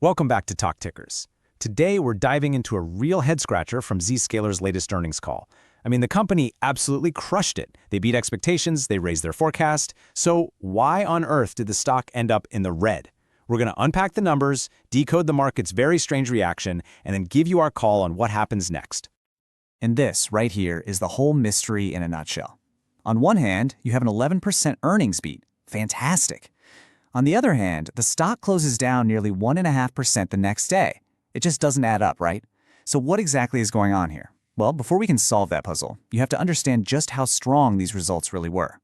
Welcome back to Talk Tickers. Today, we're diving into a real head-scratcher from Zscaler's latest earnings call. I mean, the company absolutely crushed it. They beat expectations, they raised their forecast. So why on earth did the stock end up in the red? We're going to unpack the numbers, decode the market's very strange reaction, and then give you our call on what happens next. And this, right here, is the whole mystery in a nutshell. On one hand, you have an 11% earnings beat. Fantastic. On the other hand, the stock closes down nearly 1.5% the next day. It just doesn't add up, right? So what exactly is going on here? Well, before we can solve that puzzle, you have to understand just how strong these results really were.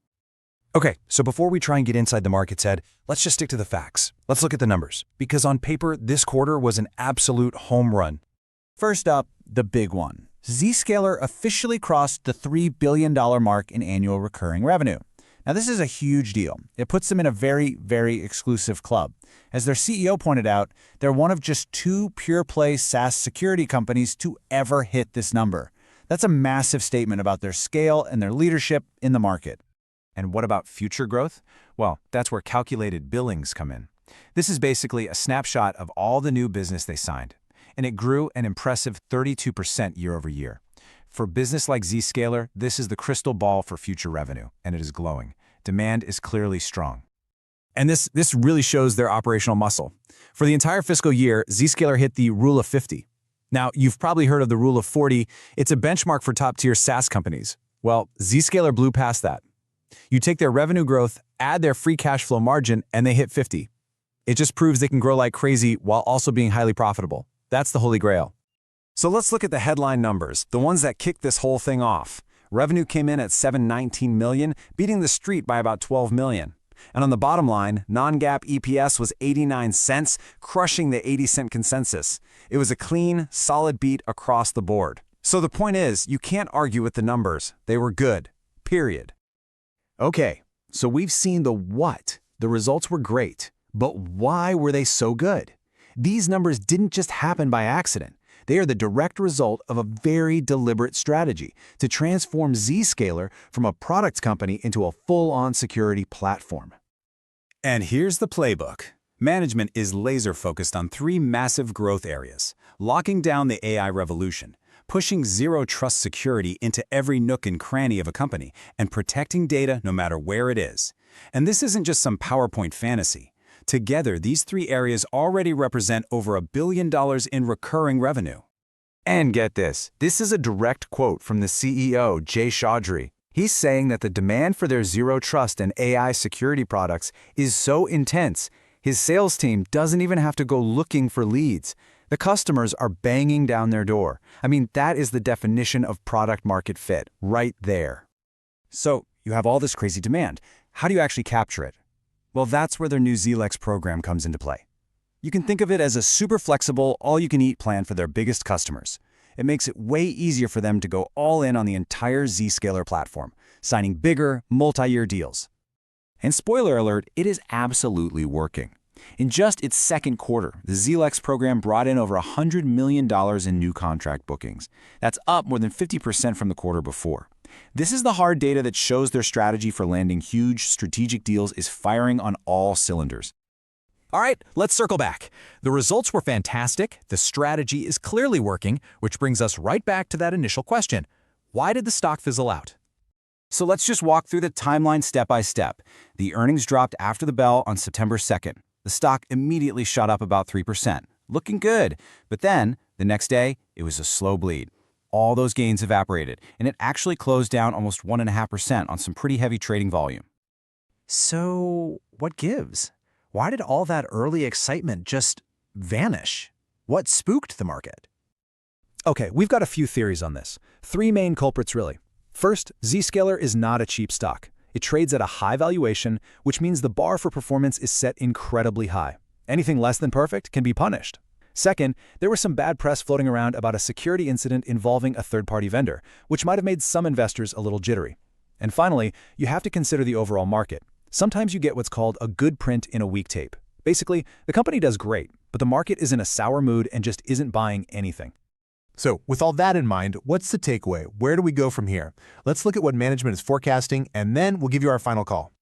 Okay, so before we try and get inside the market's head, let's just stick to the facts. Let's look at the numbers, because on paper, this quarter was an absolute home run. First up, the big one. Zscaler officially crossed the $3 billion mark in annual recurring revenue. Now, this is a huge deal. It puts them in a very, very exclusive club. As their CEO pointed out, they're one of just 2 pure-play SaaS security companies to ever hit this number. That's a massive statement about their scale and their leadership in the market. And what about future growth? Well, that's where calculated billings come in. This is basically a snapshot of all the new business they signed. And it grew an impressive 32% year over year. For a business like Zscaler, this is the crystal ball for future revenue, and it is glowing. Demand is clearly strong. And this really shows their operational muscle. For the entire fiscal year, Zscaler hit the Rule of 50. Now, you've probably heard of the Rule of 40. It's a benchmark for top-tier SaaS companies. Well, Zscaler blew past that. You take their revenue growth, add their free cash flow margin, and they hit 50. It just proves they can grow like crazy while also being highly profitable. That's the holy grail. So let's look at the headline numbers, the ones that kicked this whole thing off. Revenue came in at $719 million, beating the street by about $12 million. And on the bottom line, non-GAAP EPS was 89 cents, crushing the 80-cent consensus. It was a clean, solid beat across the board. So the point is, you can't argue with the numbers. They were good. Period. Okay, so we've seen the what. The results were great. But why were they so good? These numbers didn't just happen by accident. They are the direct result of a very deliberate strategy to transform Zscaler from a product company into a full-on security platform. And here's the playbook. Management is laser-focused on 3 massive growth areas: locking down the AI revolution, pushing zero-trust security into every nook and cranny of a company, and protecting data no matter where it is. And this isn't just some PowerPoint fantasy. Together, these 3 areas already represent over $1 billion in recurring revenue. And get this is a direct quote from the CEO, Jay Chaudhry. He's saying that the demand for their zero trust and AI security products is so intense, his sales team doesn't even have to go looking for leads. The customers are banging down their door. I mean, that is the definition of product market fit, right there. So, you have all this crazy demand. How do you actually capture it? Well, that's where their new ZLEX program comes into play. You can think of it as a super flexible, all-you-can-eat plan for their biggest customers. It makes it way easier for them to go all in on the entire Zscaler platform, signing bigger, multi-year deals. And spoiler alert, it is absolutely working. In just its second quarter, the ZLEX program brought in over $100 million in new contract bookings. That's up more than 50% from the quarter before. This is the hard data that shows their strategy for landing huge strategic deals is firing on all cylinders. All right, let's circle back. The results were fantastic. The strategy is clearly working, which brings us right back to that initial question. Why did the stock fizzle out? So let's just walk through the timeline step by step. The earnings dropped after the bell on September 2nd. The stock immediately shot up about 3%, looking good. But then, the next day, it was a slow bleed. All those gains evaporated, and it actually closed down almost 1.5% on some pretty heavy trading volume. So, what gives? Why did all that early excitement just vanish? What spooked the market? Okay, we've got a few theories on this. 3 main culprits, really. First, Zscaler is not a cheap stock. It trades at a high valuation, which means the bar for performance is set incredibly high. Anything less than perfect can be punished. Second, there was some bad press floating around about a security incident involving a third-party vendor, which might have made some investors a little jittery. And finally, you have to consider the overall market. Sometimes you get what's called a good print in a weak tape. Basically, the company does great, but the market is in a sour mood and just isn't buying anything. So, with all that in mind, what's the takeaway? Where do we go from here? Let's look at what management is forecasting, and then we'll give you our final call.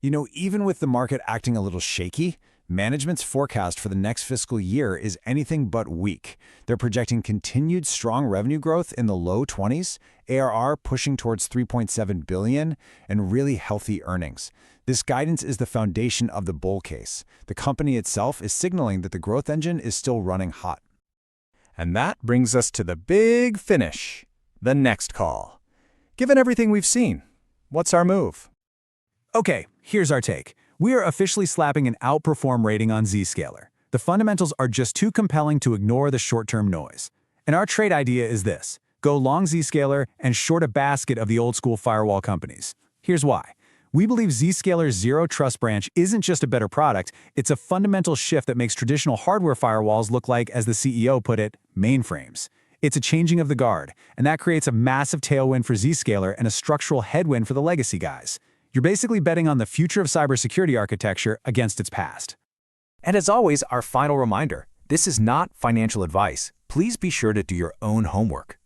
You know, even with the market acting a little shaky, Management's forecast for the next fiscal year is anything but weak. They're projecting continued strong revenue growth in the low 20s, ARR pushing towards $3.7 billion, and really healthy earnings. This guidance is the foundation of the bull case. The company itself is signaling that the growth engine is still running hot. And that brings us to the big finish, the next call. Given everything we've seen, what's our move? Okay, here's our take. We are officially slapping an outperform rating on Zscaler. The fundamentals are just too compelling to ignore the short-term noise. And our trade idea is this: go long Zscaler and short a basket of the old-school firewall companies. Here's why. We believe Zscaler's Zero Trust branch isn't just a better product, it's a fundamental shift that makes traditional hardware firewalls look like, as the CEO put it, mainframes. It's a changing of the guard, and that creates a massive tailwind for Zscaler and a structural headwind for the legacy guys. You're basically betting on the future of cybersecurity architecture against its past. And as always, our final reminder, this is not financial advice. Please be sure to do your own homework.